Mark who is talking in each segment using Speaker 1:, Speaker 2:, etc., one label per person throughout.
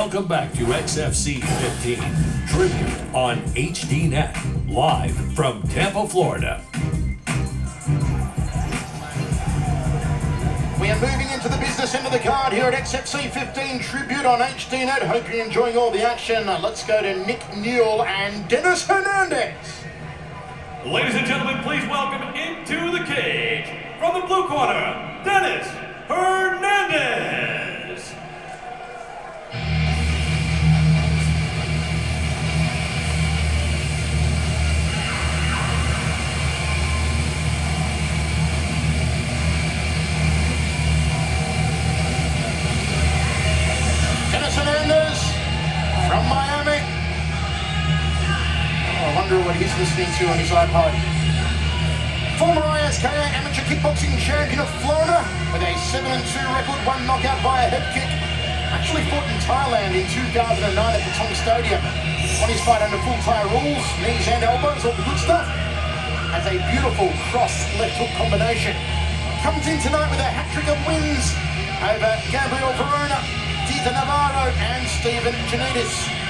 Speaker 1: Welcome back to XFC 15, Tribute on HDNet, live from Tampa, Florida.
Speaker 2: We are moving into the business end of the card here at XFC 15 Tribute on HDNet. Hope you're enjoying all the action. Let's go to Nick Newell and Dennis Hernandez.
Speaker 3: Ladies and gentlemen, please welcome into the cage, from the blue corner, Dennis Hernandez.
Speaker 2: From Miami. Oh, I wonder what he's listening to on his iPod. Former ISKA amateur kickboxing champion of Florida with a 7-2 record, one knockout via head kick. Actually fought in Thailand in 2009 at the Tong Stadium. Won his fight under full Thai rules, knees and elbows, all the good stuff. Has a beautiful cross left hook combination. Comes in tonight with a hat-trick of wins over Gabriel Verona, Tita Navarro and Stephen Janidis.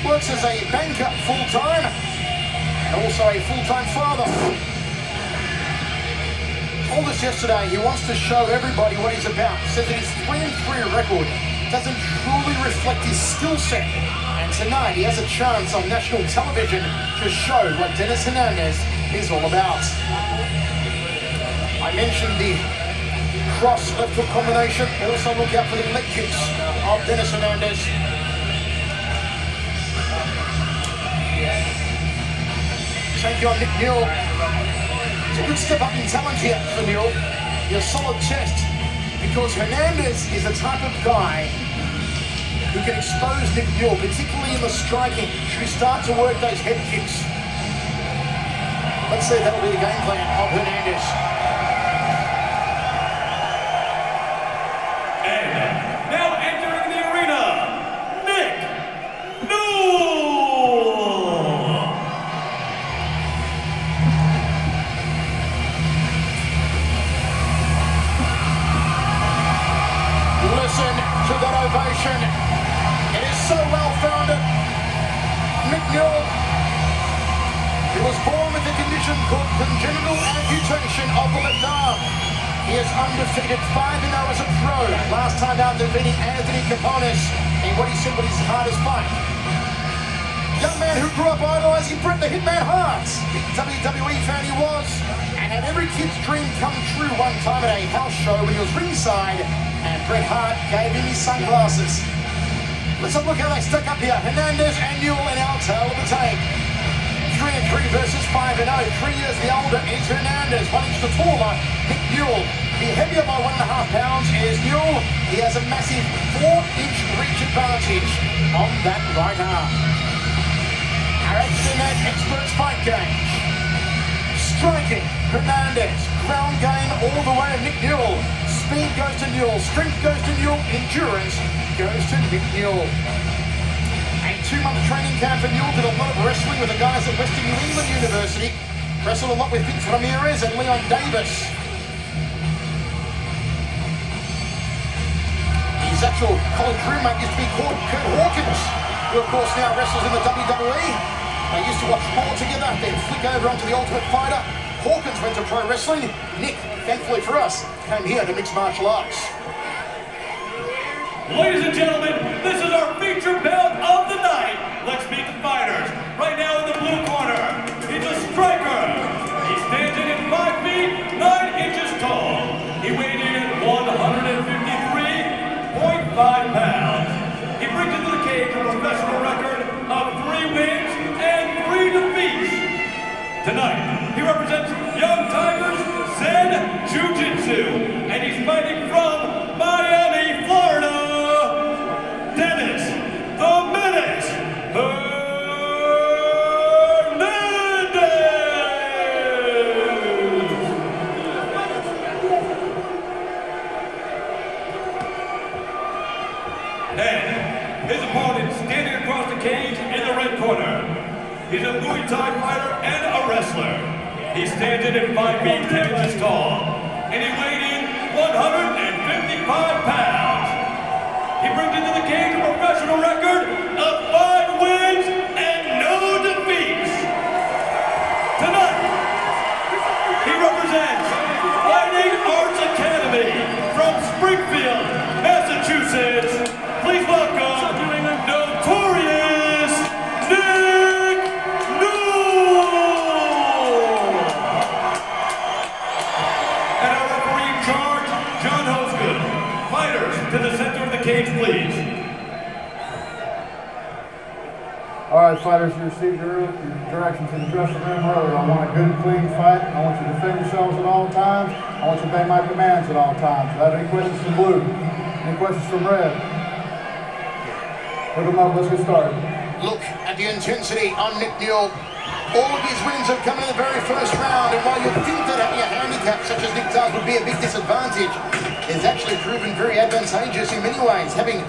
Speaker 2: Works as a banker full-time and also a full-time father. Told us yesterday he wants to show everybody what he's about. Says that his 3-3 record doesn't truly reflect his skill set. And tonight he has a chance on national television to show what Dennis Hernandez is all about. I mentioned the cross left hook combination. Also look out for the leg kicks of Dennis Hernandez. Thank you on Nick Newell. It's a good step up in talent here for Newell. Your solid chest, because Hernandez is the type of guy who can expose Nick Newell, particularly in the striking, should he start to work those head kicks. Let's see if that'll be the game plan of Hernandez. Ovation. It is so well founded. Nick Newell, he was born with a condition called congenital amputation of the left arm. He is undefeated 5-0 as a pro. Last time out defeating Anthony Capones in what he said was his hardest fight. Young man who grew up idolizing Bret the Hitman Hart. Big WWE fan he was, and had every kid's dream come true one time at a house show when he was ringside and Bret Hart gave him his sunglasses. Let's have a look how they stack up here. Hernandez and Newell in our tail of the tape. 3-3 versus 5-0. 3 years the older is Hernandez. 1 inch the taller, Nick Newell. The heavier by 1.5 pounds is Newell. He has a massive 4-inch reach advantage on that right arm. Our HDNet Experts Fight Gauge. Striking, Hernandez. Ground game all the way, Nick Newell. Speed goes to Newell, strength goes to Newell, endurance goes to Nick Newell. A 2-month training camp for Newell, did a lot of wrestling with the guys at Western New England University. Wrestled a lot with Vince Ramirez and Leon Davis. His actual college roommate used to be called Kurt Hawkins, who of course now wrestles in the WWE. They used to watch Raw together, then flick over onto the Ultimate Fighter. Hawkins went to pro wrestling. Nick, thankfully for us, came here to mixed martial arts.
Speaker 3: Ladies and gentlemen, this is our feature bout of the night. Let's meet the fighters. Right now in the blue corner, he's a striker. He stands in at 5 feet, 9 inches tall. He weighed in at 153.5 pounds. He brings into the cage a professional record of 3 wins and 3 defeats. Tonight, he represents Young Tigers Zen Jiu-Jitsu, and he's fighting from Miami, Florida, Dennis the Menace Hernandez! And his opponent standing across the cage in the red corner. He's a Muay Thai fighter and a wrestler. He stands in at 5 feet 10 inches tall, and he weighed in 155 pounds. He brings professional record of 5 wins and no defeats. Tonight, he represents Fighting Arts Academy from Springfield, Massachusetts. Please welcome Notorious Nick Newell. And our referee in charge, John Hosgood. Fighters to the center of the cage, please.
Speaker 2: All right, fighters, you received your directions in the dressing room earlier. I want a good, clean fight. I want you to defend yourselves at all times. I want you to obey my commands at all times. Do I have any questions from blue? Any questions from red? Put them up, let's get started. Look at the intensity on Nick Newell. All of his wins have come in the very first round, and while you think that having a handicap such as Nick does would be a big disadvantage, it's actually proven very advantageous in many ways. Having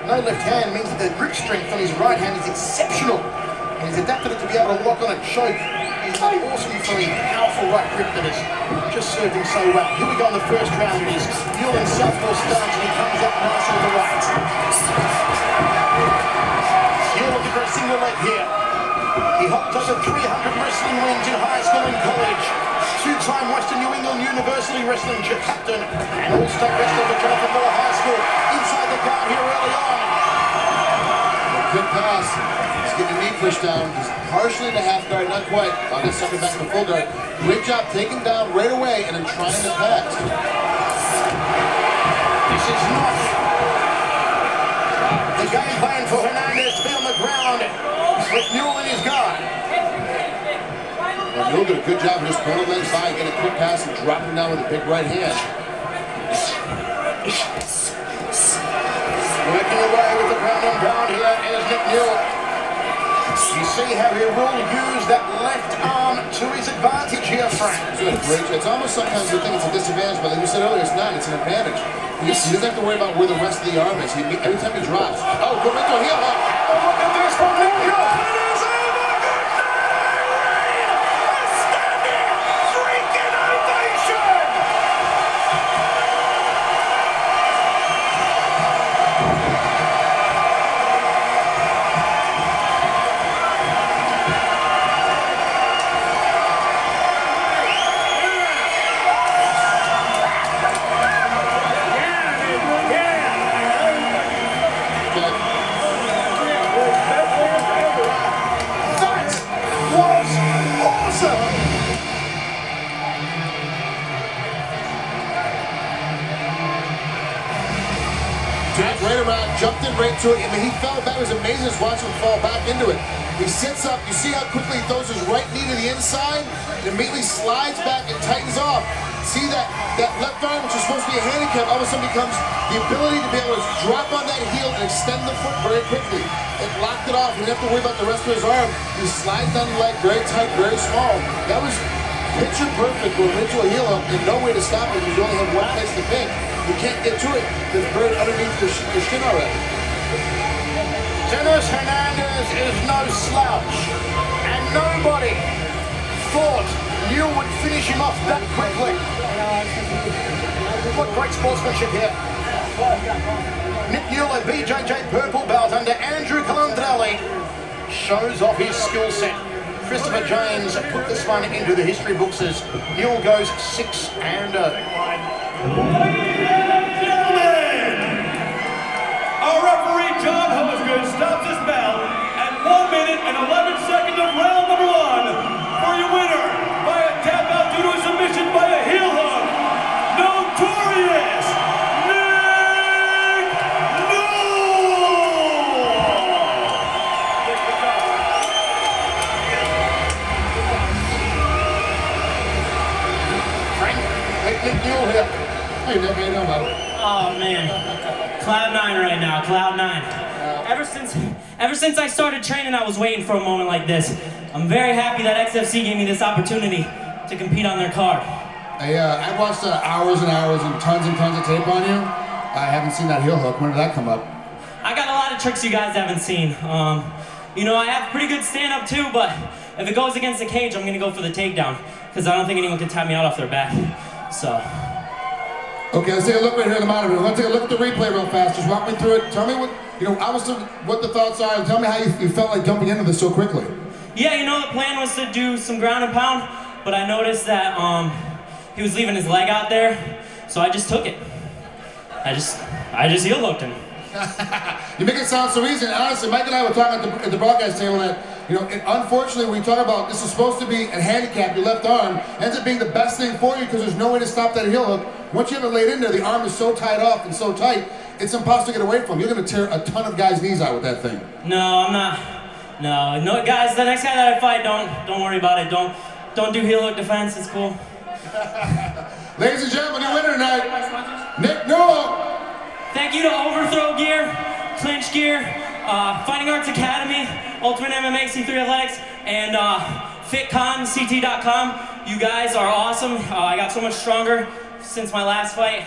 Speaker 2: no left hand means that the grip strength on his right hand is exceptional, and he's adapted it to be able to lock on a choke. He's an awesomely powerful right grip that has just served him so well. Here we go in the first round. It is Newell in southpaw stance, and he comes out nice on the right. Newell looking for a single leg here. He holds over 300 wrestling wins in high school and college. 2-time Western New England University wrestling captain and all-state wrestler for Jonathan Miller High School. Inside the guard here early on.
Speaker 4: Good pass. He's getting knee pushed down. He's partially in the half guard, not quite. I'll get suckered back in the full guard. Great job taking down right away and then trying to pass.
Speaker 2: This is not the game plan for Hernandez to be on the ground with Newell in his guard.
Speaker 4: Newell did a good job of just pulling the legs by, getting a quick pass and dropping down with a big right hand.
Speaker 2: Working away with the ground and pound here is Nick Newell. You see how he will use that left arm to his advantage here, Frank.
Speaker 4: It's almost sometimes you think it's a disadvantage, but like you said earlier, it's not. It's an advantage. He doesn't have to worry about where the rest of the arm is. Every time he drops. Oh, go into a heel hook.
Speaker 2: Oh, look at this from Nick Newell.
Speaker 4: Right around, jumped in right to it. I mean, he fell back. It was amazing to watch him fall back into it. He sits up. You see how quickly he throws his right knee to the inside and immediately slides back and tightens off. See that left arm, which is supposed to be a handicap, all of a sudden becomes the ability to be able to drop on that heel and extend the foot very quickly. It locked it off. He didn't have to worry about the rest of his arm. He slides down the leg very tight, very small. That was picture perfect going into a heel up and no way to stop it because you only have one place to pick. You can't get to it. It's buried underneath your shin already.
Speaker 2: Dennis Hernandez is no slouch, and nobody thought Newell would finish him off that quickly. What great sportsmanship here. Nick Newell, a BJJ purple belt under Andrew Calandrelli, shows off his skill set. Christopher James put this one into the history books as Newell goes 6-0.
Speaker 3: Our referee, John Hosgood, stops his bell at 1 minute and 11 seconds of round number 1 for your winner by a tap out due to a submission by a heel hook, Notorious Nick Newell!
Speaker 2: Frank, Nick Newell here.
Speaker 4: Hey, Nick, how you doing, buddy?
Speaker 5: Oh man, cloud 9 right now, cloud 9. Ever since I started training, I was waiting for a moment like this. I'm very happy that XFC gave me this opportunity to compete on their card.
Speaker 4: I watched hours and hours and tons of tape on you. I haven't seen that heel hook. When did that come up?
Speaker 5: I got a lot of tricks you guys haven't seen. You know, I have pretty good stand-up too, but if it goes against the cage, I'm gonna go for the takedown, because I don't think anyone can tap me out off their back. So.
Speaker 4: Okay, let's take a look right here at the monitor. We're going to take a look at the replay real fast. Just walk me through it. Tell me what, obviously what the thoughts are, and tell me how you felt like jumping into this so quickly.
Speaker 5: Yeah, the plan was to do some ground and pound, but I noticed that he was leaving his leg out there, so I just took it. I just heel hooked him.
Speaker 4: You make it sound so easy, and honestly, Mike and I were talking at the broadcast table that, unfortunately, when we talk about this is supposed to be a handicap, your left arm ends up being the best thing for you because there's no way to stop that heel hook. Once you have it laid in there, the arm is so tied off and so tight, it's impossible to get away from. You're going to tear a ton of guys' knees out with that thing.
Speaker 5: No, I'm not. No, guys, the next guy that I fight, don't worry about it. Don't do heel hook defense. It's cool.
Speaker 4: Ladies and gentlemen, your winner tonight, Nick Newell.
Speaker 5: Thank you to Overthrow Gear, Clinch Gear, Fighting Arts Academy, Ultimate MMA, C3 Athletics, and FitConCT.com. You guys are awesome. I got so much stronger since my last fight.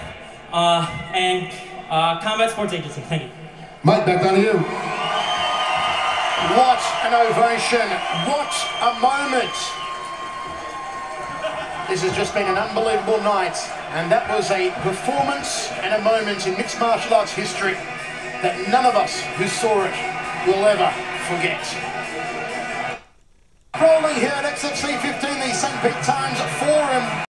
Speaker 5: And Combat Sports Agency. Thank you.
Speaker 4: Mike, back down to you.
Speaker 2: What an ovation. What a moment. This has just been an unbelievable night, and that was a performance and a moment in mixed martial arts history that none of us who saw it will ever forget. Rolling here at XFC 15, the St. Pete Times Forum.